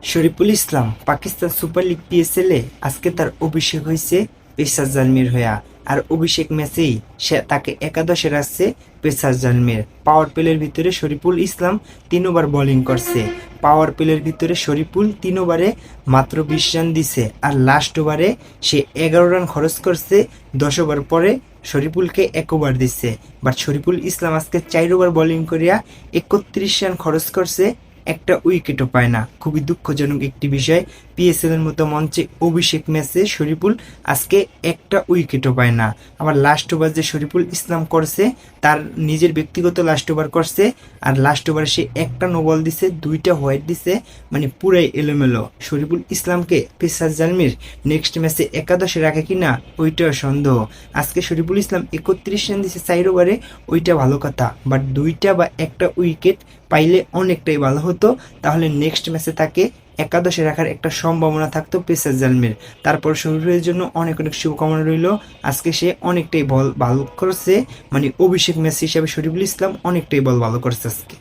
Shariful Islam Pakistan super league PSL এ আজকে তার অভিষেক হয়েছে পেসার জালমির হইয়া। আর অভিষেক ম্যাচেই সে তাকে একাদশে রাখছে পেসার জালমির। পাওয়ার প্লের ভিতরে শরীফুল ইসলাম 3 ওভার বোলিং করছে। পাওয়ার প্লের ভিতরে শরীফুল 3 ওভারে মাত্র 20 রান দিছে। আর লাস্ট ওভারে সে 11 রান খরচ করছে। 10 ওভার পরে শরীফুলকে 1 ওভার দিচ্ছে। বাট শরীফুল ইসলাম আজকে 4 ওভার বোলিং করিয়া 31 রান খরচ করছে, একটা উইকেটও পায় না। খুবই দুঃখজনক একটি বিষয়। পিএসএল এর মতো মঞ্চে অভিষেক ম্যাচে শরীফুল আজকে একটা উইকেটও পায় না। আবার লাস্ট ওভার যে শরীফুল ইসলাম করছে, তার নিজের ব্যক্তিগত লাস্ট ওভার করছে। আর লাস্ট ওভারে সে একটা নো বল দিছে, 2টা হোয়াইট দিছে, মানে পুরাই এলোমেলো। শরীফুল ইসলামকে পেসার জালমির নেক্সট ম্যাচে একাদশে রাখে কিনা ওইটাও সন্দেহ। আজকে শরীফুল ইসলাম 31 রান দিছে 4 ওভারে, ওইটা ভালো কথা। বাট 2টা বা একটা উইকেট পাইলে অনেকটাই ভালো হতো। তাহলে নেক্সট ম্যাচে তাকে একাদশে রাখার একটা সম্ভাবনা থাকতো পেসার জালমির। তারপর শরীরের জন্য অনেক অনেক শুভকামনা রইল। আজকে সে অনেকটাই বল ভালো করছে, মানে অভিষেক ম্যাচ হিসাবে শরীফুল ইসলাম অনেকটাই বল ভালো করছে আজকে।